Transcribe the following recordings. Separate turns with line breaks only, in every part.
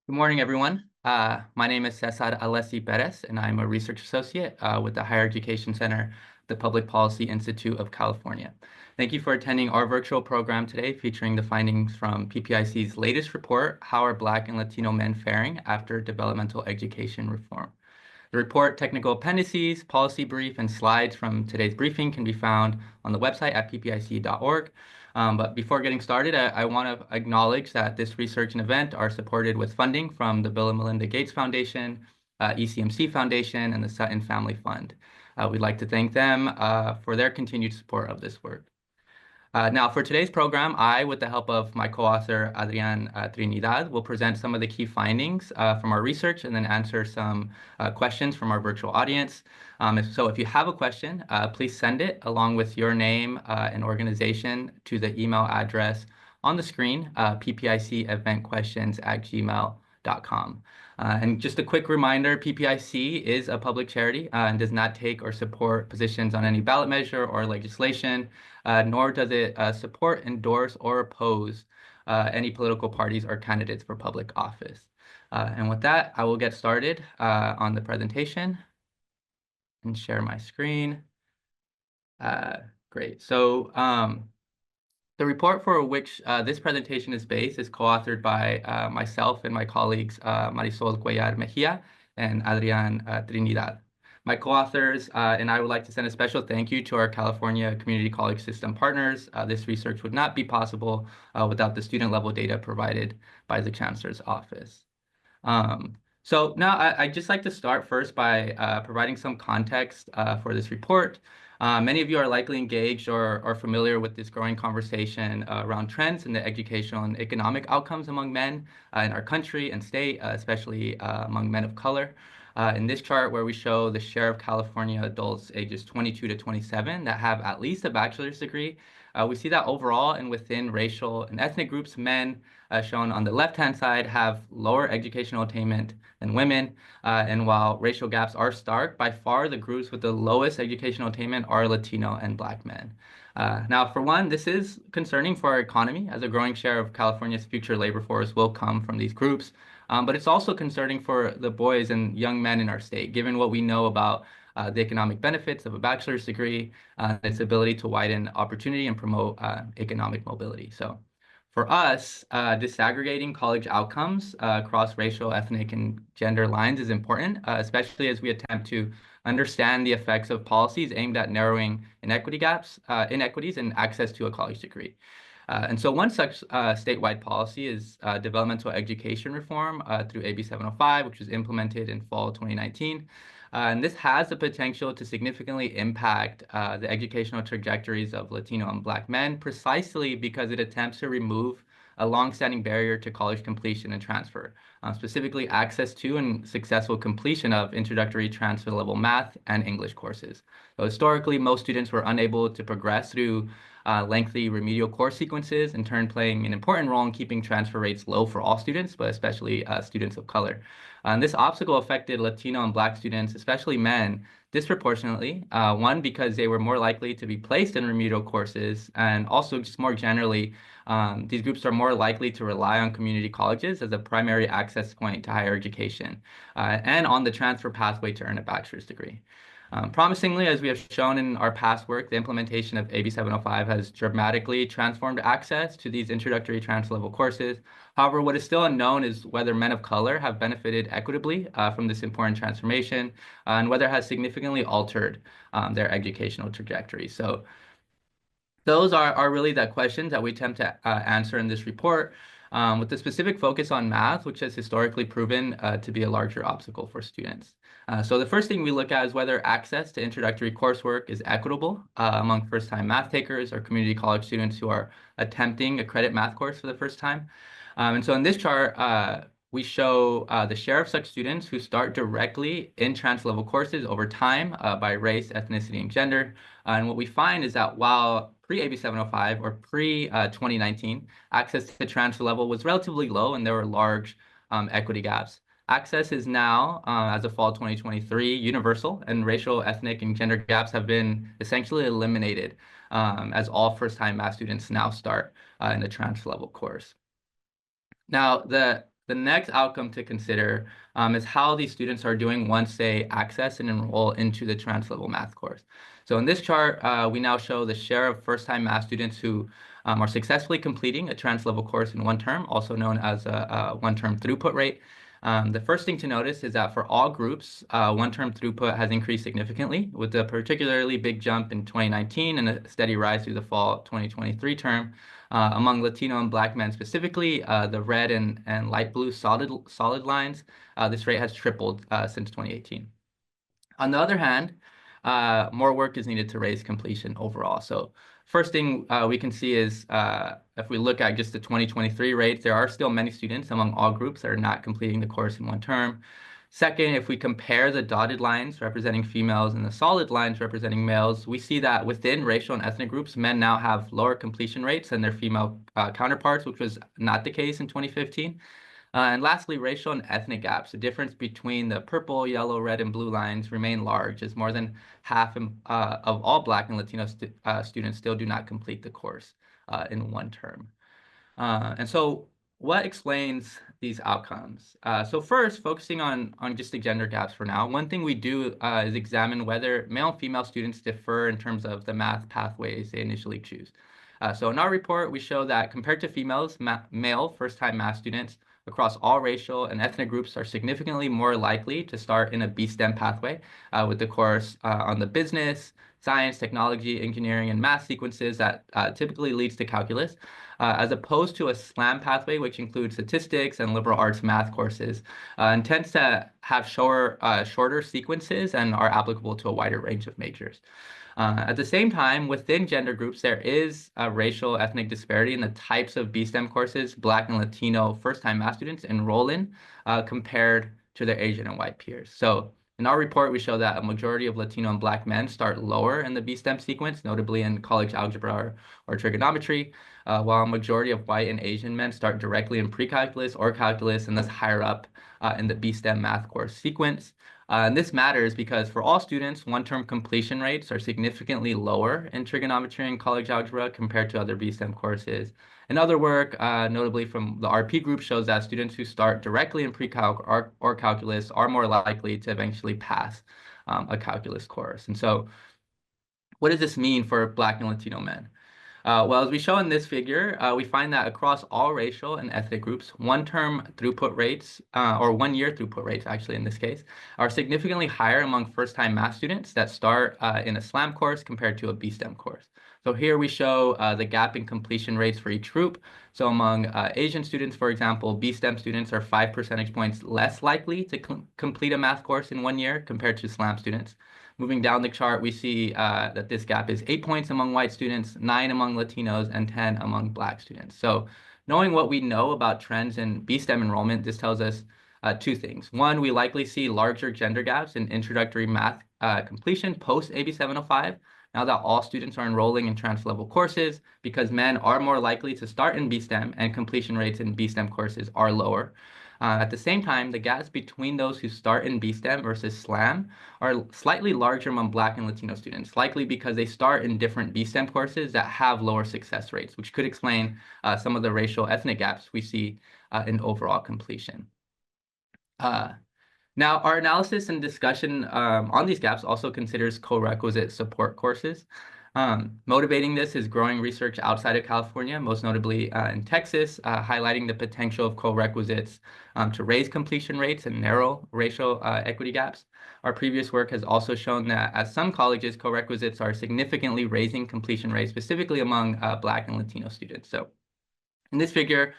Good morning, everyone. My name is Cesar Alessi Perez, and I'm a research associate with the Higher Education Center, the Public Policy Institute of California. Thank you for attending our virtual program today, featuring the findings from PPIC's latest report, How Are Black and Latino Men Faring After Developmental Education Reform? The report, technical appendices, policy brief, and slides from today's briefing can be found on the website at ppic.org. But before getting started, I want to acknowledge that this research and event are supported with funding from the Bill and Melinda Gates Foundation, ECMC Foundation, and the Sutton Family Fund. We'd like to thank them for their continued support of this work. Now, for today's program, I, with the help of my co-author, Adrian Trinidad, will present some of the key findings from our research and then answer some questions from our virtual audience. If you have a question, please send it along with your name and organization to the email address on the screen, ppiceventquestions@gmail.com. And just a quick reminder, PPIC is a public charity and does not take or support positions on any ballot measure or legislation, nor does it support, endorse, or oppose any political parties or candidates for public office. And with that, I will get started on the presentation and share my screen. Great. So the report for which this presentation is based is co-authored by myself and my colleagues Marisol Cuellar Mejia and Adrian Trinidad. My co-authors and I would like to send a special thank you to our California Community College System partners. This research would not be possible without the student-level data provided by the Chancellor's Office. So now I'd just like to start first by providing some context for this report. Many of you are likely engaged or familiar with this growing conversation around trends in the educational and economic outcomes among men in our country and state, especially among men of color. In this chart where we show the share of California adults ages 22 to 27 that have at least a bachelor's degree, we see that overall and within racial and ethnic groups, men, shown on the left-hand side, have lower educational attainment than women. And while racial gaps are stark, by far the groups with the lowest educational attainment are Latino and Black men. Now, for one, this is concerning for our economy, as a growing share of California's future labor force will come from these groups. But it's also concerning for the boys and young men in our state, given what we know about the economic benefits of a bachelor's degree, its ability to widen opportunity and promote economic mobility. So for us, disaggregating college outcomes across racial, ethnic, and gender lines is important, especially as we attempt to understand the effects of policies aimed at narrowing inequities in access to a college degree. And so one such statewide policy is developmental education reform through AB 705, which was implemented in fall 2019. And this has the potential to significantly impact the educational trajectories of Latino and Black men, precisely because it attempts to remove a longstanding barrier to college completion and transfer, specifically access to and successful completion of introductory transfer-level math and English courses. So historically, most students were unable to progress through lengthy remedial course sequences, in turn playing an important role in keeping transfer rates low for all students, but especially students of color. And this obstacle affected Latino and Black students, especially men, disproportionately. One, because they were more likely to be placed in remedial courses, and also just more generally, these groups are more likely to rely on community colleges as a primary access point to higher education, and on the transfer pathway to earn a bachelor's degree. Promisingly, as we have shown in our past work, the implementation of AB 705 has dramatically transformed access to these introductory transfer-level courses. However, what is still unknown is whether men of color have benefited equitably from this important transformation, and whether it has significantly altered their educational trajectory. So those are really the questions that we attempt to answer in this report, with a specific focus on math, which has historically proven to be a larger obstacle for students. So the first thing we look at is whether access to introductory coursework is equitable among first-time math takers or community college students who are attempting a credit math course for the first time. And so in this chart, we show the share of such students who start directly in transfer-level courses over time by race, ethnicity, and gender. And what we find is that while pre-AB 705 or pre-2019, access to transfer level was relatively low and there were large equity gaps. Access is now, as of fall 2023, universal, and racial, ethnic, and gender gaps have been essentially eliminated as all first-time math students now start in the transfer level course. Now, the the next outcome to consider is how these students are doing once they access and enroll into the trans-level math course. So in this chart, we now show the share of first-time math students who are successfully completing a trans-level course in one term, also known as a one-term throughput rate. The first thing to notice is that for all groups, one-term throughput has increased significantly, with a particularly big jump in 2019 and a steady rise through the fall 2023 term. Among Latino and Black men specifically, the red and light blue solid lines, this rate has tripled since 2018. On the other hand, more work is needed to raise completion overall. So first thing we can see is if we look at just the 2023 rates, there are still many students among all groups that are not completing the course in one term. Second, if we compare the dotted lines representing females and the solid lines representing males, we see that within racial and ethnic groups, men now have lower completion rates than their female counterparts, which was not the case in 2015. And lastly, racial and ethnic gaps. The difference between the purple, yellow, red, and blue lines remain large, as more than half of all Black and Latino students still do not complete the course in one term. And so what explains these outcomes? So first, focusing on just the gender gaps for now, one thing we do is examine whether male and female students differ in terms of the math pathways they initially choose. So in our report, we show that compared to females, male first-time math students across all racial and ethnic groups are significantly more likely to start in a B-STEM pathway with the course on the business, science, technology, engineering, and math sequences that typically leads to calculus, as opposed to a SLAM pathway, which includes statistics and liberal arts math courses, and tends to have shorter sequences and are applicable to a wider range of majors. At the same time, within gender groups, there is a racial ethnic disparity in the types of B-STEM courses Black and Latino first-time math students enroll in compared to their Asian and white peers. So in our report, we show that a majority of Latino and Black men start lower in the B-STEM sequence, notably in college algebra or trigonometry, while a majority of white and Asian men start directly in pre-calculus or calculus and thus higher up in the B-STEM math course sequence. And this matters because for all students, one-term completion rates are significantly lower in trigonometry and college algebra compared to other B-STEM courses. And other work, notably from the RP group, shows that students who start directly in pre-calc or calculus are more likely to eventually pass a calculus course. And so what does this mean for Black and Latino men? Well, as we show in this figure, we find that across all racial and ethnic groups, one-term throughput rates, or one-year throughput rates, actually in this case, are significantly higher among first-time math students that start in a SLAM course compared to a B-STEM course. So here we show the gap in completion rates for each group. So among Asian students, for example, B-STEM students are 5 percentage points less likely to complete a math course in 1 year compared to SLAM students. Moving down the chart, we see that this gap is 8 points among white students, 9 among Latinos, and 10 among Black students. So knowing what we know about trends in B-STEM enrollment, this tells us two things. One, we likely see larger gender gaps in introductory math completion post AB 705, now that all students are enrolling in trans-level courses, because men are more likely to start in B-STEM and completion rates in B-STEM courses are lower. At the same time, the gaps between those who start in B-STEM versus SLAM are slightly larger among Black and Latino students, likely because they start in different B-STEM courses that have lower success rates, which could explain some of the racial ethnic gaps we see in overall completion. Now, our analysis and discussion on these gaps also considers co-requisite support courses. Motivating this is growing research outside of California, most notably in Texas, highlighting the potential of co-requisites to raise completion rates and narrow racial equity gaps. Our previous work has also shown that at some colleges, co-requisites are significantly raising completion rates, specifically among Black and Latino students. So in this figure,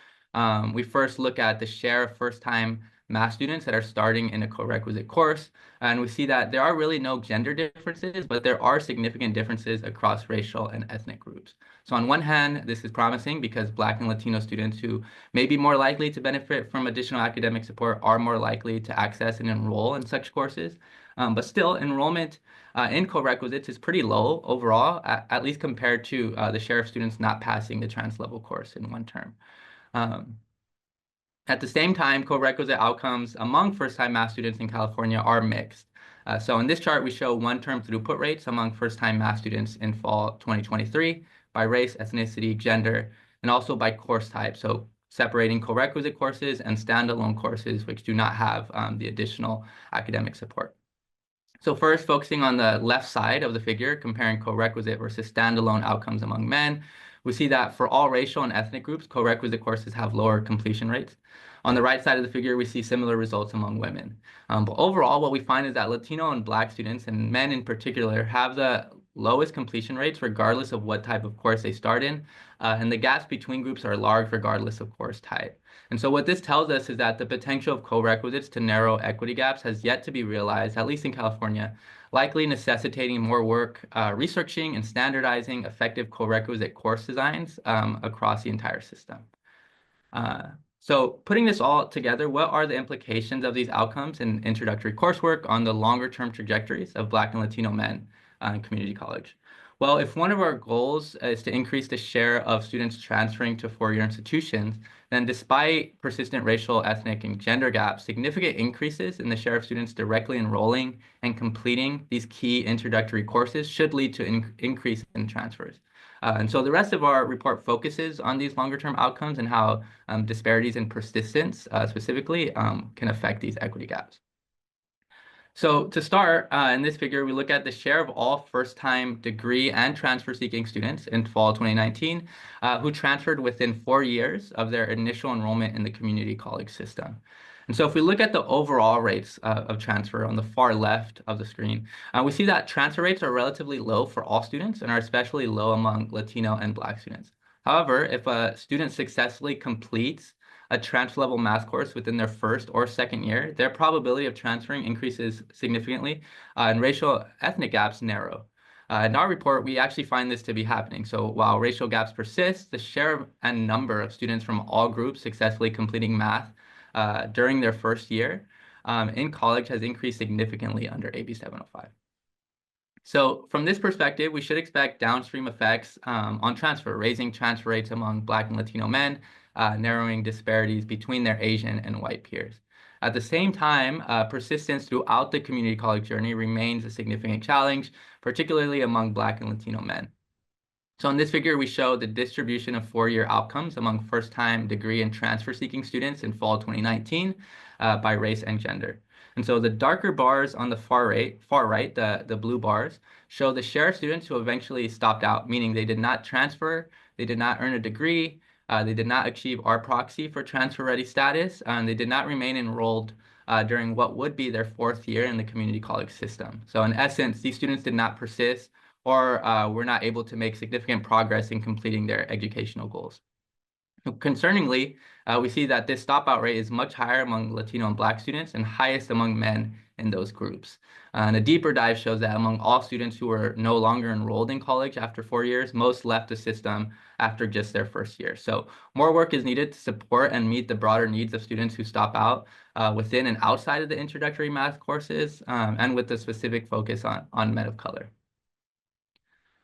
we first look at the share of first-time math students that are starting in a co-requisite course. And we see that there are really no gender differences, but there are significant differences across racial and ethnic groups. So on one hand, this is promising because Black and Latino students who may be more likely to benefit from additional academic support are more likely to access and enroll in such courses. But still, enrollment in co-requisites is pretty low overall, at least compared to the share of students not passing the trans-level course in one term. At the same time, co-requisite outcomes among first-time math students in California are mixed. So in this chart, we show one-term throughput rates among first-time math students in fall 2023 by race, ethnicity, gender, and also by course type. So separating co-requisite courses and standalone courses which do not have the additional academic support. So first, focusing on the left side of the figure, comparing co-requisite versus standalone outcomes among men, we see that for all racial and ethnic groups, co-requisite courses have lower completion rates. On the right side of the figure, we see similar results among women. But overall, what we find is that Latino and Black students, and men in particular, have the lowest completion rates regardless of what type of course they start in, and the gaps between groups are large regardless of course type. And so what this tells us is that the potential of co-requisites to narrow equity gaps has yet to be realized, at least in California, likely necessitating more work researching and standardizing effective co-requisite course designs across the entire system. So putting this all together, what are the implications of these outcomes in introductory coursework on the longer-term trajectories of Black and Latino men in community college? Well, if one of our goals is to increase the share of students transferring to four-year institutions, then despite persistent racial, ethnic, and gender gaps, significant increases in the share of students directly enrolling and completing these key introductory courses should lead to an increase in transfers. And so the rest of our report focuses on these longer-term outcomes and how disparities in persistence specifically can affect these equity gaps. So to start, in this figure, we look at the share of all first-time degree and transfer-seeking students in fall 2019 who transferred within 4 years of their initial enrollment in the community college system. And so if we look at the overall rates of transfer on the far left of the screen, we see that transfer rates are relatively low for all students and are especially low among Latino and Black students. However, if a student successfully completes a transfer-level math course within their first or second year, their probability of transferring increases significantly, and racial ethnic gaps narrow. In our report, we actually find this to be happening. So while racial gaps persist, the share and number of students from all groups successfully completing math during their first year in college has increased significantly under AB 705. So from this perspective, we should expect downstream effects on transfer, raising transfer rates among Black and Latino men, narrowing disparities between their Asian and white peers. At the same time, persistence throughout the community college journey remains a significant challenge, particularly among Black and Latino men. So in this figure, we show the distribution of four-year outcomes among first-time degree and transfer-seeking students in fall 2019 by race and gender. And so the darker bars on the far right, the blue bars, show the share of students who eventually stopped out, meaning they did not transfer, they did not earn a degree, they did not achieve our proxy for transfer-ready status, and they did not remain enrolled during what would be their fourth year in the community college system. So in essence, these students did not persist or were not able to make significant progress in completing their educational goals. Concerningly, we see that this stopout rate is much higher among Latino and Black students and highest among men in those groups. And a deeper dive shows that among all students who were no longer enrolled in college after 4 years, most left the system after just their first year. So more work is needed to support and meet the broader needs of students who stop out within and outside of the introductory math courses and with a specific focus on men of color.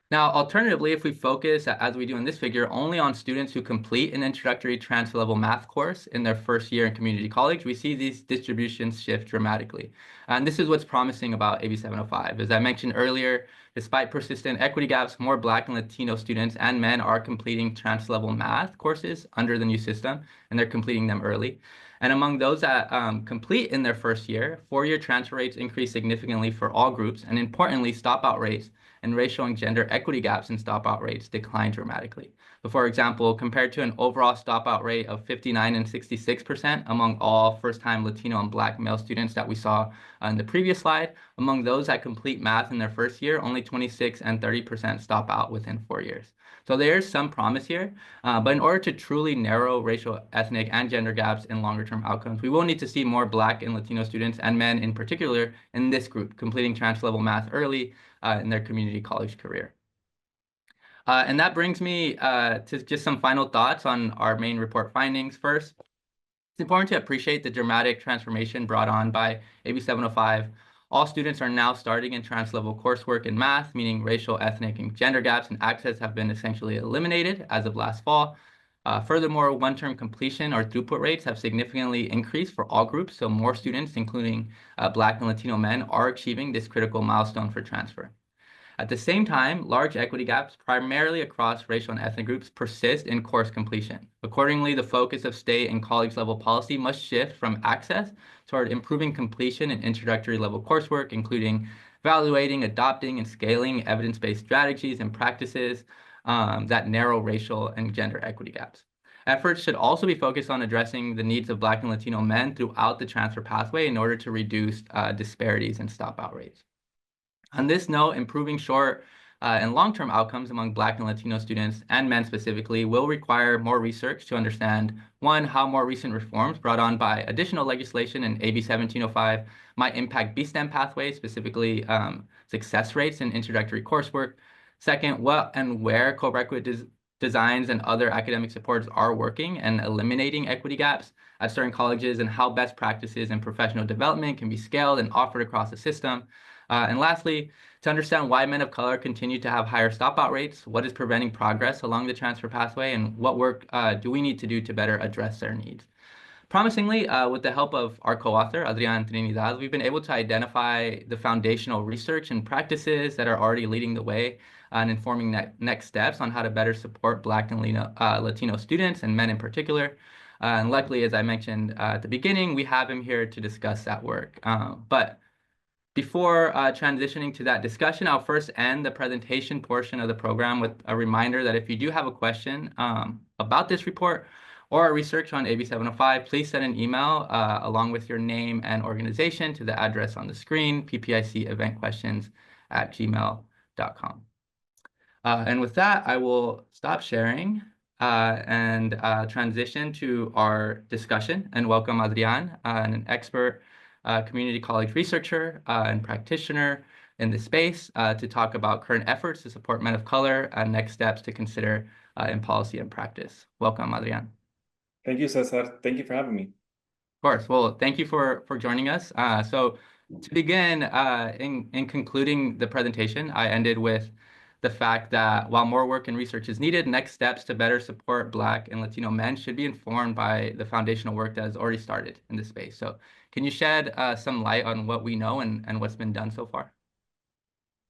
Now, alternatively, if we focus, as we do in this figure, only on students who complete an introductory transfer-level math course in their first year in community college, we see these distributions shift dramatically. And this is what's promising about AB 705. As I mentioned earlier, despite persistent equity gaps, more Black and Latino students and men are completing transfer-level math courses under the new system, and they're completing them early. And among those that complete in their first year, four-year transfer rates increase significantly for all groups, and importantly, stopout rates and racial and gender equity gaps in stopout rates decline dramatically. So for example, compared to an overall stopout rate of 59% and 66% among all first-time Latino and Black male students that we saw in the previous slide, among those that complete math in their first year, only 26% and 30% stop out within 4 years. So there's some promise here, but in order to truly narrow racial, ethnic, and gender gaps in longer-term outcomes, we will need to see more Black and Latino students and men in particular in this group completing transfer-level math early in their community college career. And that brings me to just some final thoughts on our main report findings. First, it's important to appreciate the dramatic transformation brought on by AB 705. All students are now starting in transfer-level coursework in math, meaning racial, ethnic, and gender gaps and access have been essentially eliminated as of last fall. Furthermore, one-term completion or throughput rates have significantly increased for all groups, so more students, including Black and Latino men, are achieving this critical milestone for transfer. At the same time, large equity gaps, primarily across racial and ethnic groups, persist in course completion. Accordingly, the focus of state and college level policy must shift from access toward improving completion in introductory level coursework, including evaluating, adopting, and scaling evidence-based strategies and practices that narrow racial and gender equity gaps. Efforts should also be focused on addressing the needs of Black and Latino men throughout the transfer pathway in order to reduce disparities and stopout rates. On this note, improving short and long-term outcomes among Black and Latino students, and men specifically, will require more research to understand, one, how more recent reforms brought on by additional legislation in AB 1705 might impact BSTEM pathways, specifically success rates in introductory coursework. Second, what and where co-requisite designs and other academic supports are working and eliminating equity gaps at certain colleges, and how best practices in professional development can be scaled and offered across the system. And lastly, to understand why men of color continue to have higher stopout rates, what is preventing progress along the transfer pathway, and what work do we need to do to better address their needs. Promisingly, with the help of our co-author, Adrian Trinidad, we've been able to identify the foundational research and practices that are already leading the way and informing next steps on how to better support Black and Latino students, and men in particular. And luckily, as I mentioned at the beginning, we have him here to discuss that work. But before transitioning to that discussion, I'll first end the presentation portion of the program with a reminder that if you do have a question about this report or our research on AB 705, please send an email along with your name and organization to the address on the screen, ppiceventquestions@gmail.com. And with that, I will stop sharing and transition to our discussion and welcome Adrian, an expert community college researcher and practitioner in this space to talk about current efforts to support men of color and next steps to consider in policy and practice. Welcome, Adrian.
Thank you, Cesar. Thank you for having me.
Of course. Well, thank you for joining us. So to begin, in concluding the presentation, I ended with the fact that while more work and research is needed, next steps to better support Black and Latino men should be informed by the foundational work that has already started in this space. So can you shed some light on what we know and what's been done so far?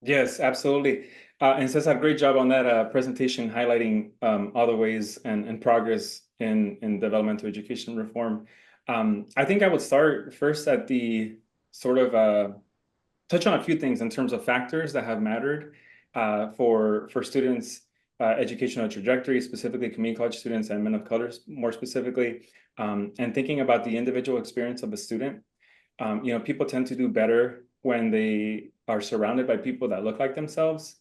Yes, absolutely. And Cesar, great job on that presentation, highlighting all the ways and progress in developmental education reform. I think I would start first at the sort of touch on a few things in terms of factors that have mattered for students' educational trajectory, specifically community college students and men of color, more specifically, and thinking about the individual experience of a student. People tend to do better when they are surrounded by people that look like themselves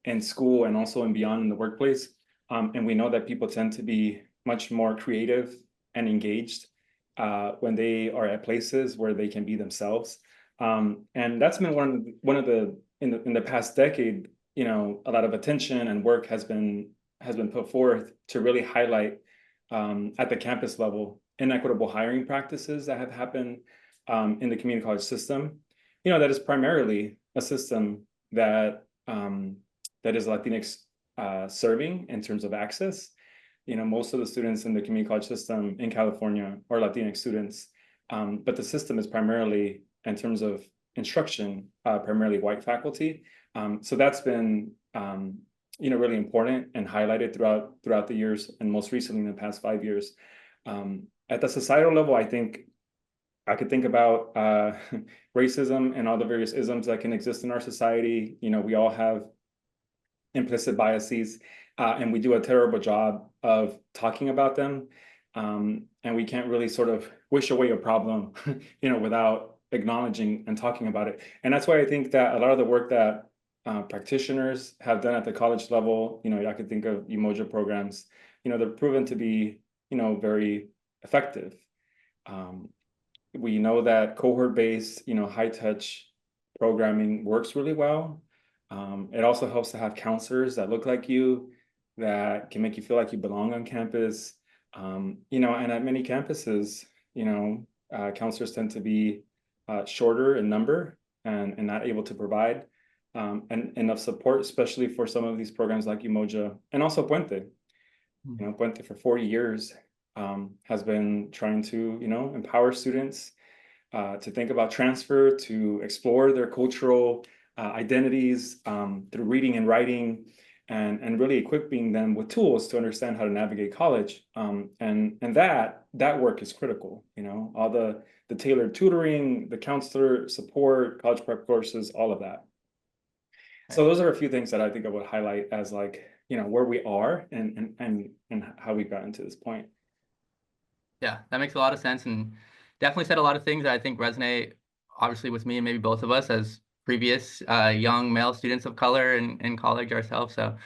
in school and also and beyond in the workplace. And we know that people tend to be much more creative and engaged when they are at places where they can be themselves. And that's been one of the in the past decade, a lot of attention and work has been put forth to really highlight at the campus level inequitable hiring practices that have happened in the community college system. That is primarily a system that is Latinx serving in terms of access. Most of the students in the community college system in California are Latinx students, but the system is primarily, in terms of instruction, primarily white faculty. So that's been really important and highlighted throughout the years, and most recently in the past 5 years. At the societal level, I think I could think about racism and all the various isms that can exist in our society. We all have implicit biases, and we do a terrible job of talking about them. And we can't really sort of wish away a problem, without acknowledging and talking about it. And that's why I think that a lot of the work that practitioners have done at the college level, I could think of Umoja programs, they're proven to be, very effective. We know that cohort-based, high-touch programming works really well. It also helps to have counselors that look like you, that can make you feel like you belong on campus. And at many campuses, counselors tend to be shorter in number and not able to provide enough support, especially for some of these programs like Umoja and also Puente. Puente for 40 years has been trying to, empower students to think about transfer, to explore their cultural identities through reading and writing, and really equipping them with tools to understand how to navigate college. And that work is critical. All the tailored tutoring, the counselor support, college prep courses, all of that. So those are a few things that I think I would highlight as like, where we are and how we've gotten to this point.
Yeah, that makes a lot of sense, and definitely said a lot of things that I think resonate, obviously, with me and maybe both of us as previous young male students of color in college ourselves. So,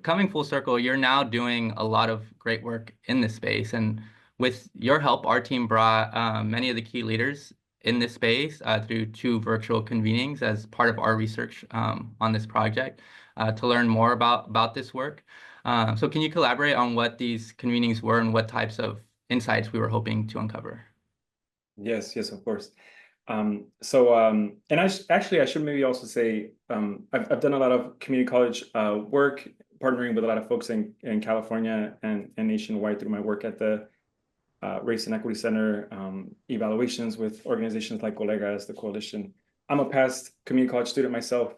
coming full circle, you're now doing a lot of great work in this space, and with your help, our team brought many of the key leaders in this space through 2 virtual convenings as part of our research on this project to learn more about this work. So can you collaborate on what these convenings were and what types of insights we were hoping to uncover?
Yes, of course. And I should maybe also say, I've done a lot of community college work, partnering with a lot of folks in California and nationwide through my work at the Race and Equity Center, evaluations with organizations like Colegas, the Coalition. I'm a past community college student myself,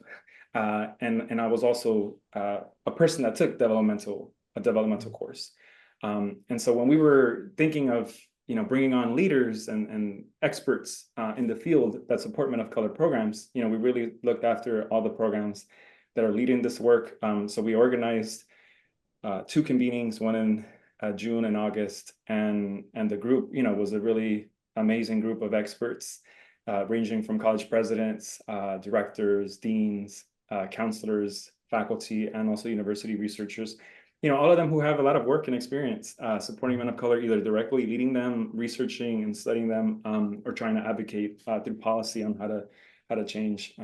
and I was also a person that took a developmental course. And so when we were thinking of bringing on leaders and experts in the field that support men of color programs, we really looked after all the programs that are leading this work. So we organized 2 convenings, one in June and August, and the group, was a really amazing group of experts, ranging from college presidents, directors, deans, counselors, faculty, and also university researchers. All of them who have a lot of work and experience supporting men of color, either directly leading them, researching and studying them, or trying to advocate through policy on how to change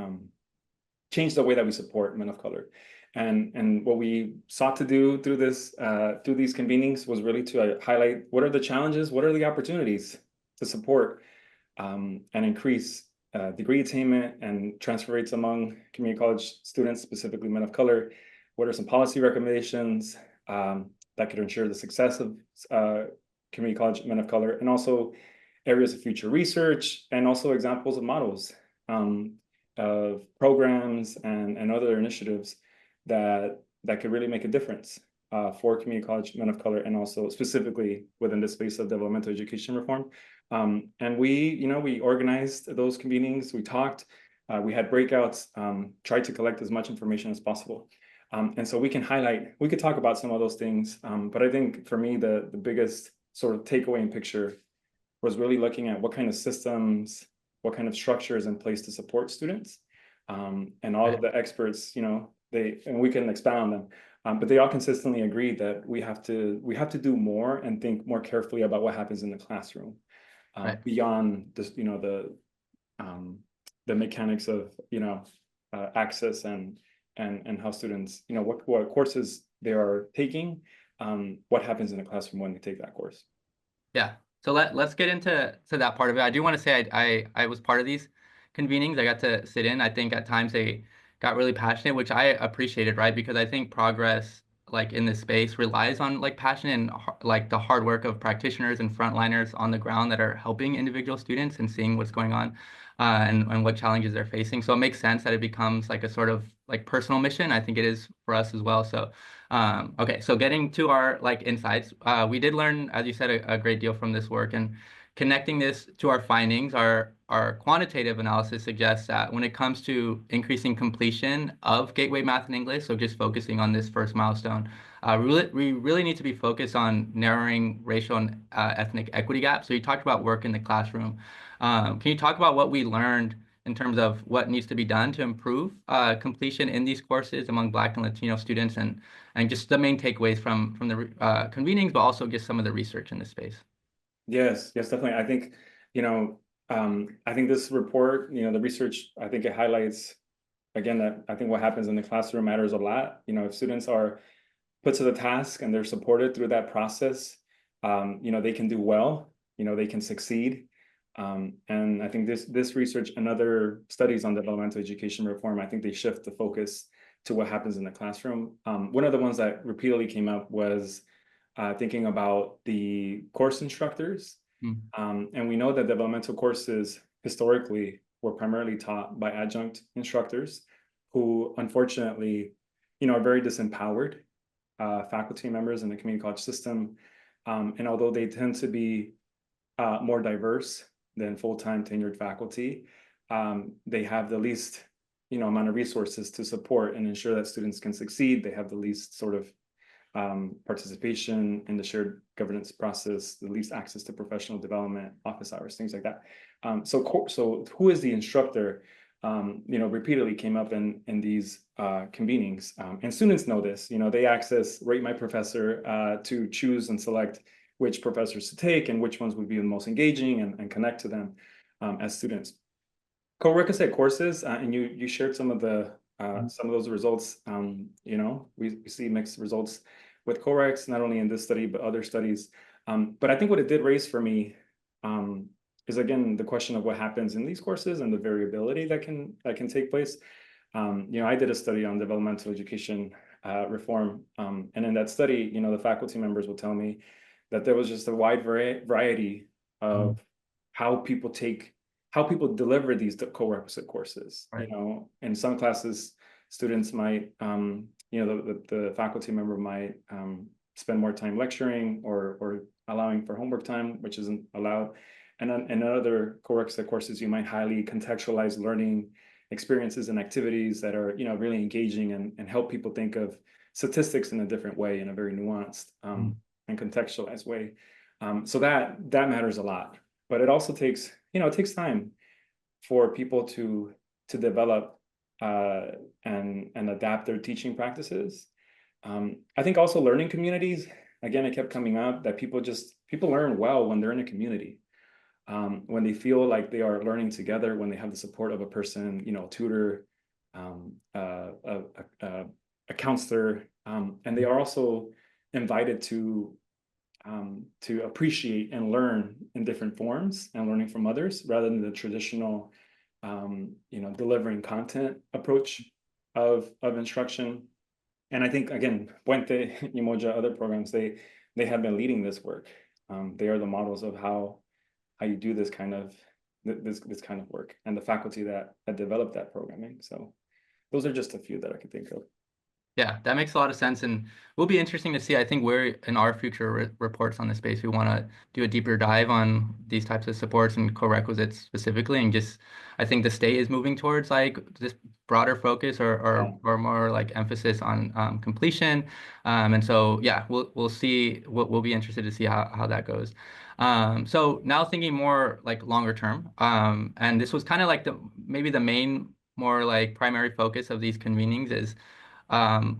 the way that we support men of color. And what we sought to do through these convenings was really to highlight what are the challenges, what are the opportunities to support and increase degree attainment and transfer rates among community college students, specifically men of color. What are some policy recommendations that could ensure the success of community college men of color, and also areas of future research, and also examples of models of programs and other initiatives that could really make a difference for community college men of color, and also specifically within the space of developmental education reform. And we organized those convenings, we talked, we had breakouts, tried to collect as much information as possible. And so we could talk about some of those things, but I think for me, the biggest sort of takeaway and picture was really looking at what kind of systems, what kind of structure is in place to support students. And all of the experts, and we can expound on them, but they all consistently agree that we have to do more and think more carefully about what happens in the classroom, beyond this, the mechanics of access and how students, what courses they are taking, what happens in the classroom when they take that course.
Yeah. So let's get into that part of it. I do want to say I was part of these convenings. I got to sit in. I think at times they got really passionate, which I appreciated, right? Because I think progress like in this space relies on like passion and like the hard work of practitioners and frontliners on the ground that are helping individual students and seeing what's going on and what challenges they're facing. So it makes sense that it becomes like a sort of like personal mission. I think it is for us as well. So okay, so getting to our like insights, we did learn, as you said, a great deal from this work, and connecting this to our findings, our quantitative analysis suggests that when it comes to increasing completion of Gateway Math and English, so just focusing on this first milestone, we really need to be focused on narrowing racial and ethnic equity gaps. So you talked about work in the classroom. Can you talk about what we learned in terms of what needs to be done to improve completion in these courses among Black and Latino students, and just the main takeaways from the convenings, but also just some of the research in this space?
Yes, definitely. I think, I think this report, the research, I think it highlights, again, that I think what happens in the classroom matters a lot. If students are put to the task and they're supported through that process, they can do well, they can succeed. And I think this research and other studies on developmental education reform, I think they shift the focus to what happens in the classroom. One of the ones that repeatedly came up was thinking about the course instructors. And we know that developmental courses historically were primarily taught by adjunct instructors who unfortunately, are very disempowered faculty members in the community college system. And although they tend to be more diverse than full-time tenured faculty, they have the least amount of resources to support and ensure that students can succeed. They have the least sort of participation in the shared governance process, the least access to professional development, office hours, things like that. So who is the instructor? Repeatedly came up in these convenings, and students know this. They access Rate My Professor to choose and select which professors to take and which ones would be the most engaging and connect to them as students. Co-requisite courses, and you shared some of those results. We see mixed results with co-recs, not only in this study but other studies. But I think what it did raise for me is again the question of what happens in these courses and the variability that can take place. I did a study on developmental education reform, and in that study, the faculty members will tell me that there was just a wide variety of how people deliver these co-requisite courses.
Right.
In some classes, students might, the faculty member might spend more time lecturing or allowing for homework time, which isn't allowed. And then in other co-requisite courses, you might highly contextualize learning experiences and activities that are, really engaging and help people think of statistics in a different way, in a very nuanced and contextualized way. So that matters a lot. But it also takes, it takes time for people to develop and adapt their teaching practices. I think also learning communities, again, it kept coming up that people learn well when they're in a community. When they feel like they are learning together, when they have the support of a person, a tutor, a counselor, and they are also invited to appreciate and learn in different forms and learning from others rather than the traditional, delivering content approach of instruction. And I think, again, Puente, Umoja, other programs, they have been leading this work. They are the models of how you do this kind of work, and the faculty that developed that programming. So those are just a few that I could think of.
Yeah, that makes a lot of sense, and will be interesting to see. I think we're in our future reports on this space, we want to do a deeper dive on these types of supports and co-requisites specifically, and just I think the state is moving towards like this broader focus or more like emphasis on completion, and so yeah, we'll see. We'll be interested to see how that goes. So now thinking more like longer term, and this was kind of like maybe the main more like primary focus of these convenings is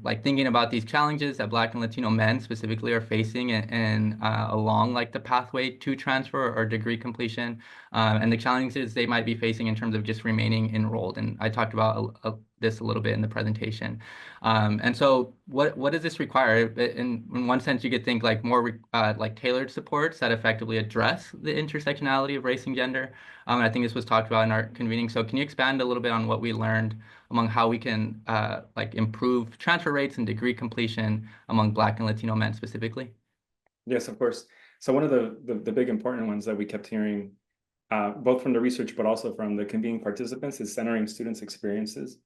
like thinking about these challenges that Black and Latino men specifically are facing and along like the pathway to transfer or degree completion, and the challenges they might be facing in terms of just remaining enrolled. And I talked about this a little bit in the presentation. And so what does this require? In one sense, you could think like more like tailored supports that effectively address the intersectionality of race and gender. And I think this was talked about in our convening. So can you expand a little bit on what we learned among how we can like improve transfer rates and degree completion among Black and Latino men specifically?
Yes, of course. So one of the big important ones that we kept hearing, both from the research but also from the convening participants, is centering students' experiences.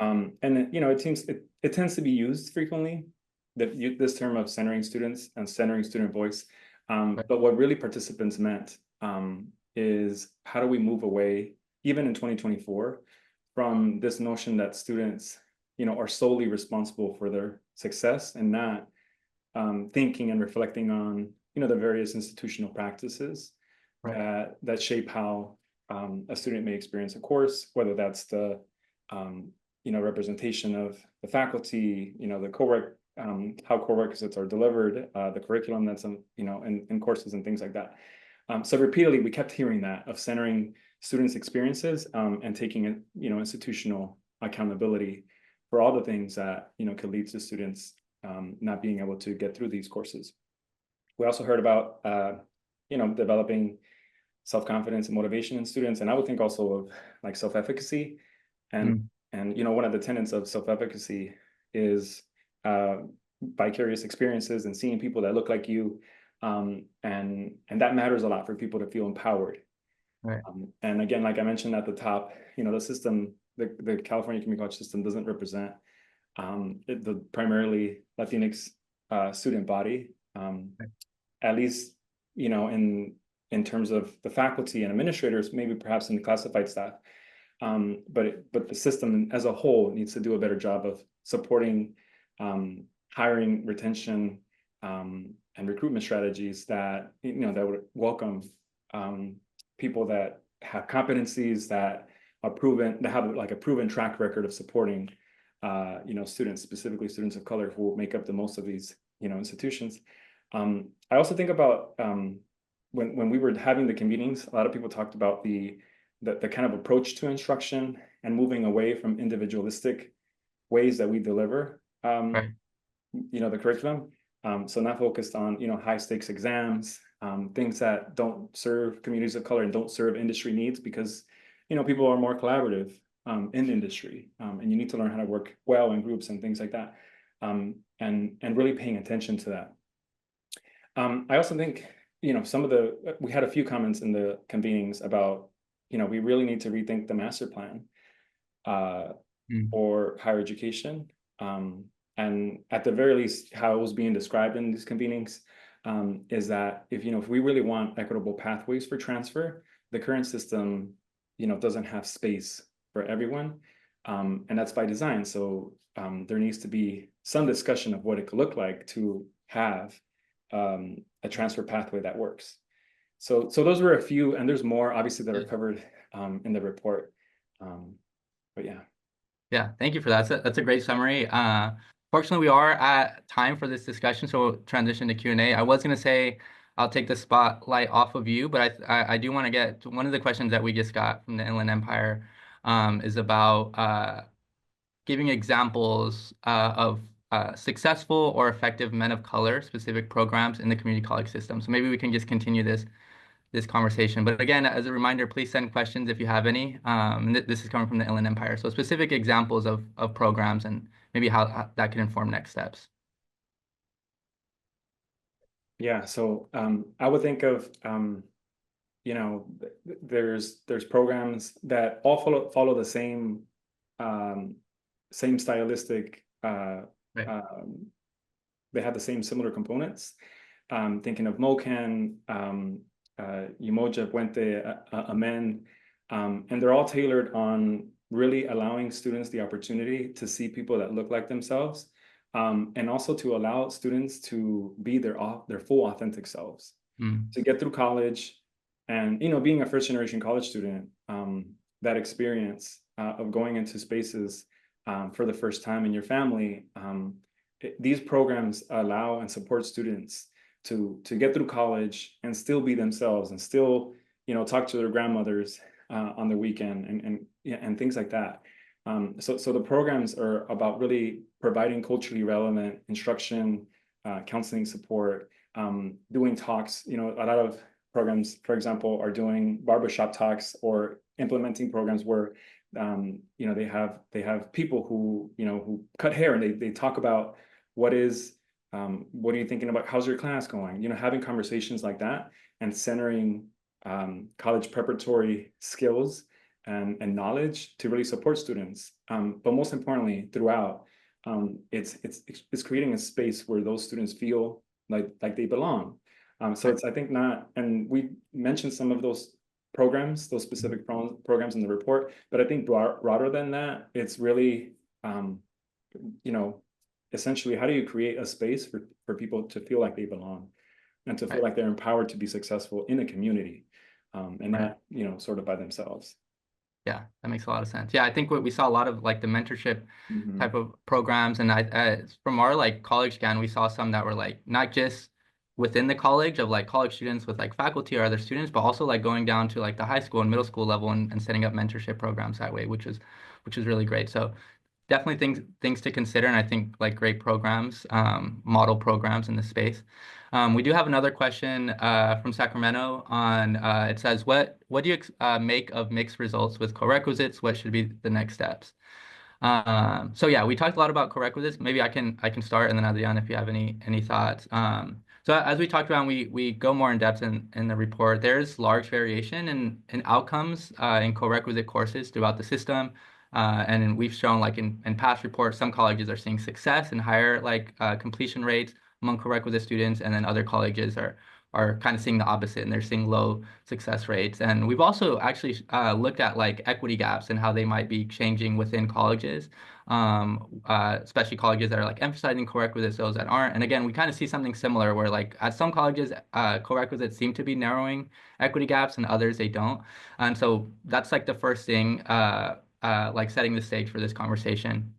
And it tends to be used frequently, this term of centering students and centering student voice. But what really participants meant is how do we move away, even in 2024, from this notion that students, are solely responsible for their success and not thinking and reflecting on, the various institutional practices that shape how a student may experience a course, whether that's the representation of the faculty, the how co-requisites are delivered, the curriculum that's in courses and things like that. So repeatedly, we kept hearing that of centering students' experiences and taking institutional accountability for all the things that could lead to students not being able to get through these courses. We also heard about developing self-confidence and motivation in students, and I would think also of like self-efficacy, and one of the tenets of self-efficacy is vicarious experiences and seeing people that look like you, and that matters a lot for people to feel empowered.
Right.
And again, like I mentioned at the top, the system, the California community college system doesn't represent the primarily Latinx student body,
Right.
at least, in terms of the faculty and administrators, maybe perhaps in the classified staff. But the system as a whole needs to do a better job of supporting hiring, retention, and recruitment strategies that that would welcome people that have competencies that are proven, that have like a proven track record of supporting students, specifically students of color, who will make up the most of these institutions. I also think about when we were having the convenings, a lot of people talked about the kind of approach to instruction and moving away from individualistic ways that we deliver
Right.
the curriculum. So not focused on high stakes exams, things that don't serve communities of color and don't serve industry needs, because people are more collaborative in industry, and you need to learn how to work well in groups and things like that, and really paying attention to that. I also think we had a few comments in the convenings about we really need to rethink the master plan for higher education. And at the very least, how it was being described in these convenings is that if we really want equitable pathways for transfer, the current system doesn't have space for everyone, and that's by design. So there needs to be some discussion of what it could look like to have a transfer pathway that works. So those were a few, and there's more obviously that are covered in the report. But yeah.
Yeah, thank you for that. That's a great summary. Fortunately, we are at time for this discussion, so we'll transition to Q&A. I was going to say I'll take the spotlight off of you, but I do want to get to one of the questions that we just got from the Inland Empire, is about giving examples of successful or effective men of color specific programs in the community college system. So maybe we can just continue this conversation. But again, as a reminder, please send questions if you have any. This is coming from the Inland Empire. So specific examples of programs and maybe how that can inform next steps.
Yeah, so I would think of there's programs that all follow the same stylistic.
Right.
They have the same similar components. Thinking of MOCAN, Umoja, Puente, Amen, and they're all tailored on really allowing students the opportunity to see people that look like themselves, and also to allow students to be their full authentic selves, to get through college. And being a first generation college student, that experience of going into spaces for the first time in your family, these programs allow and support students to get through college and still be themselves, and still talk to their grandmothers on the weekend, and things like that. So the programs are about really providing culturally relevant instruction, counseling support, doing talks. A lot of programs, for example, are doing barbershop talks or implementing programs where they have people who cut hair, and they talk about what are you thinking about, how's your class going, having conversations like that, and centering college preparatory skills and knowledge to really support students. But most importantly, throughout, it's creating a space where those students feel like they belong. So it's, I think, not, and we mentioned some of those programs, those specific programs in the report, but I think broader than that, it's really, essentially, how do you create a space for people to feel like they belong, and to feel like they're empowered to be successful in a community, and not, sort of by themselves.
Yeah, that makes a lot of sense. Yeah, I think we saw a lot of like the mentorship type of programs, and from our like college scan, we saw some that were like not just within the college of like college students with like faculty or other students, but also like going down to like the high school and middle school level, and setting up mentorship programs that way, which is really great. So definitely things to consider, and I think like great programs, model programs in this space. We do have another question from Sacramento on it says, what do you make of mixed results with co-requisites? What should be the next steps? So yeah, we talked a lot about co-requisites. Maybe I can start, and then Adrian, if you have any thoughts. So as we talked about, we go more in depth in the report. There's large variation in outcomes in co-requisite courses throughout the system. And we've shown like in past reports, some colleges are seeing success and higher like completion rates among co-requisite students, and then other colleges are kind of seeing the opposite, and they're seeing low success rates. And we've also actually looked at like equity gaps and how they might be changing within colleges, especially colleges that are like emphasizing co-requisites, those that aren't. And again, we kind of see something similar where like at some colleges, co-requisites seem to be narrowing equity gaps and others they don't. And so that's like the first thing, like setting the stage for this conversation.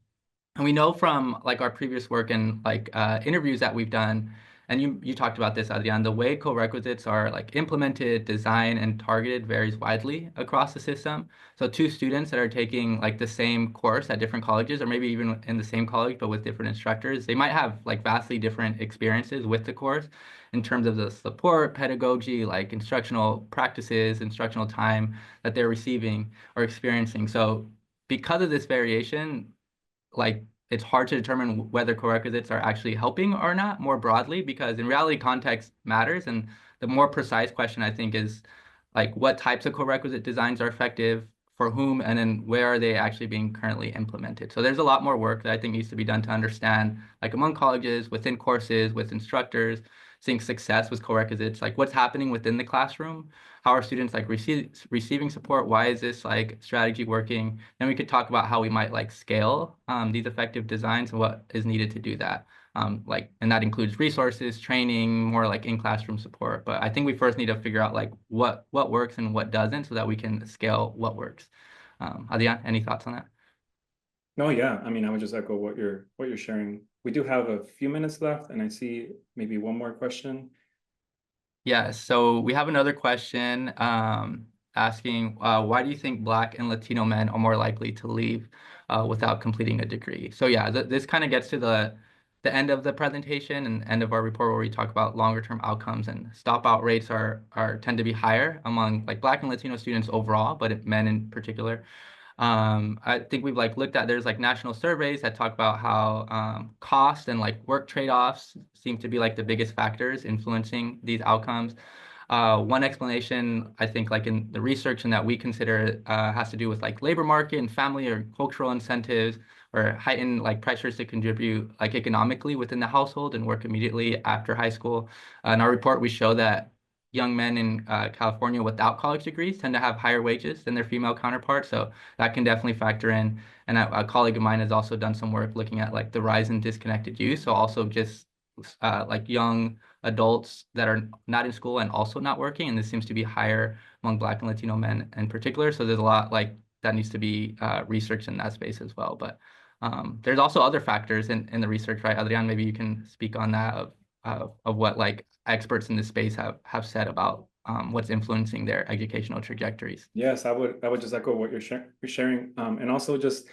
And we know from like our previous work and like interviews that we've done, and you talked about this, Adrian, the way co-requisites are like implemented, designed, and targeted varies widely across the system. So two students that are taking like the same course at different colleges, or maybe even in the same college but with different instructors, they might have like vastly different experiences with the course in terms of the support, pedagogy, like instructional practices, instructional time that they're receiving or experiencing. So because of this variation, like it's hard to determine whether co-requisites are actually helping or not more broadly, because in reality context matters. And the more precise question I think is like what types of co-requisite designs are effective for whom, and then where are they actually being currently implemented. So there's a lot more work that I think needs to be done to understand, like among colleges, within courses, with instructors, seeing success with co-requisites, like what's happening within the classroom, how are students like receiving support, why is this like strategy working. Then we could talk about how we might like scale these effective designs and what is needed to do that. And that includes resources, training, more like in-classroom support. But I think we first need to figure out like what works and what doesn't, so that we can scale what works. Adrian, any thoughts on that?
No, yeah. I mean, I would just echo what you're sharing. We do have a few minutes left, and I see maybe one more question.
Yeah, so we have another question asking, why do you think Black and Latino men are more likely to leave without completing a degree? So yeah, this kind of gets to the end of the presentation and end of our report, where we talk about longer term outcomes, and stopout rates are tend to be higher among like Black and Latino students overall, but men in particular. I think we've like looked at, there's like national surveys that talk about how cost and like work trade-offs seem to be like the biggest factors influencing these outcomes. One explanation, I think, like in the research and that we consider has to do with like labor market and family or cultural incentives, or heightened like pressures to contribute like economically within the household and work immediately after high school. In our report, we show that young men in California without college degrees tend to have higher wages than their female counterparts. So that can definitely factor in. And a colleague of mine has also done some work looking at like the rise in disconnected youth. So also just like young adults that are not in school and also not working. And this seems to be higher among Black and Latino men in particular. So there's a lot like that needs to be researched in that space as well. But there's also other factors in the research, right? Adrian, maybe you can speak on that of what like experts in this space have said about what's influencing their educational trajectories.
Yes, I would just echo what you're sharing, and also just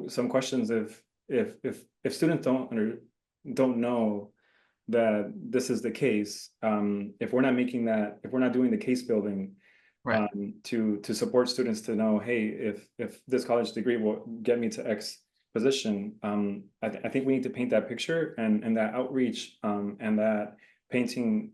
some questions if students don't know that this is the case, if we're not making that, if we're not doing the case building
Right.
to support students to know, hey, if this college degree will get me to X position, I think we need to paint that picture, and that outreach, and that painting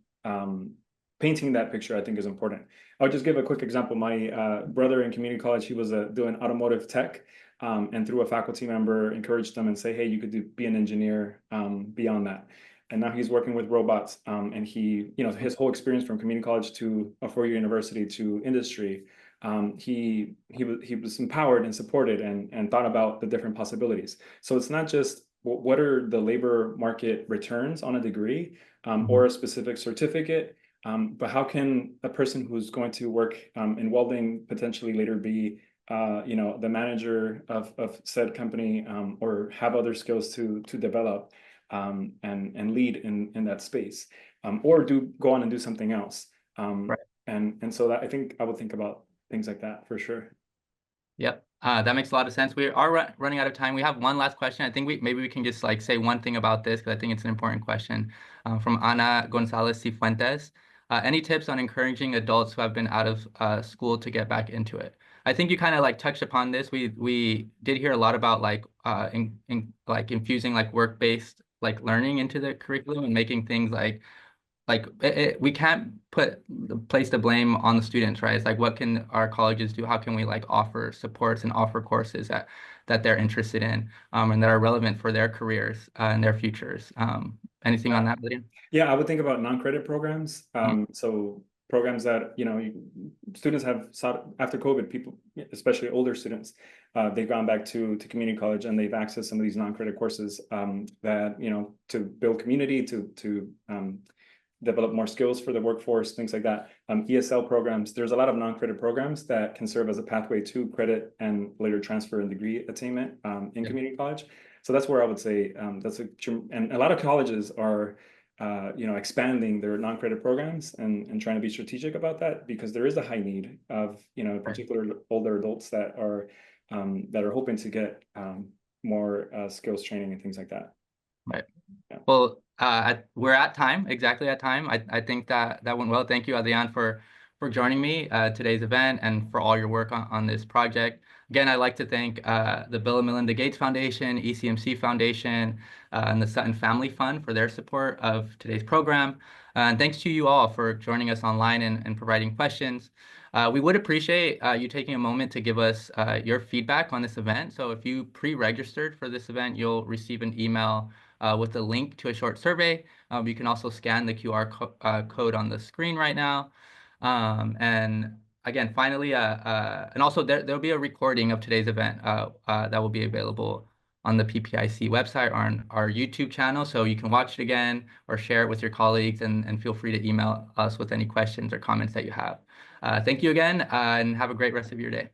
painting that picture, I think, is important. I'll just give a quick example. My brother in community college, he was doing automotive tech, and through a faculty member encouraged them and say, hey, you could be an engineer beyond that. And now he's working with robots, and his whole experience from community college to a four-year university to industry, he was empowered and supported and thought about the different possibilities. So it's not just what are the labor market returns on a degree, or a specific certificate, but how can a person who's going to work in welding potentially later be the manager of said company, or have other skills to develop, and lead in that space, or go on and do something else.
Right.
And so that, I think I would think about things like that for sure.
Yep. That makes a lot of sense. We are running out of time. We have one last question. I think maybe we can just like say one thing about this, because I think it's an important question, from Ana Gonzalez Cifuentes. Any tips on encouraging adults who have been out of school to get back into it? I think you kind of like touched upon this. We did hear a lot about like like infusing like work-based like learning into the curriculum and making things like like we can't place the blame on the students, right? It's like, what can our colleges do? How can we like offer supports and offer courses that they're interested in, and that are relevant for their careers and their futures? Anything on that, Lydia?
Yeah, I would think about non-credit programs. So programs that, students have sought after COVID, people, especially older students, they've gone back to community college and they've accessed some of these non-credit courses that, to build community, to develop more skills for the workforce, things like that. ESL programs, there's a lot of non-credit programs that can serve as a pathway to credit and later transfer and degree attainment in community college. So that's where I would say and a lot of colleges are expanding their non-credit programs and trying to be strategic about that, because there is a high need of, particular older adults that are hoping to get more skills training and things like that.
Right.
Yeah.
Well, we're at time, exactly at time. I think that went well. Thank you, Adrian, for joining me today's event and for all your work on this project. Again, I'd like to thank the Bill and Melinda Gates Foundation, ECMC Foundation, and the Sutton Family Fund for their support of today's program. And thanks to you all for joining us online and providing questions. We would appreciate you taking a moment to give us your feedback on this event. So if you pre-registered for this event, you'll receive an email with a link to a short survey. You can also scan the QR code on the screen right now. And again, finally, and also there'll be a recording of today's event that will be available on the PPIC website or on our YouTube channel. So you can watch it again or share it with your colleagues, and feel free to email us with any questions or comments that you have. Thank you again, and have a great rest of your day.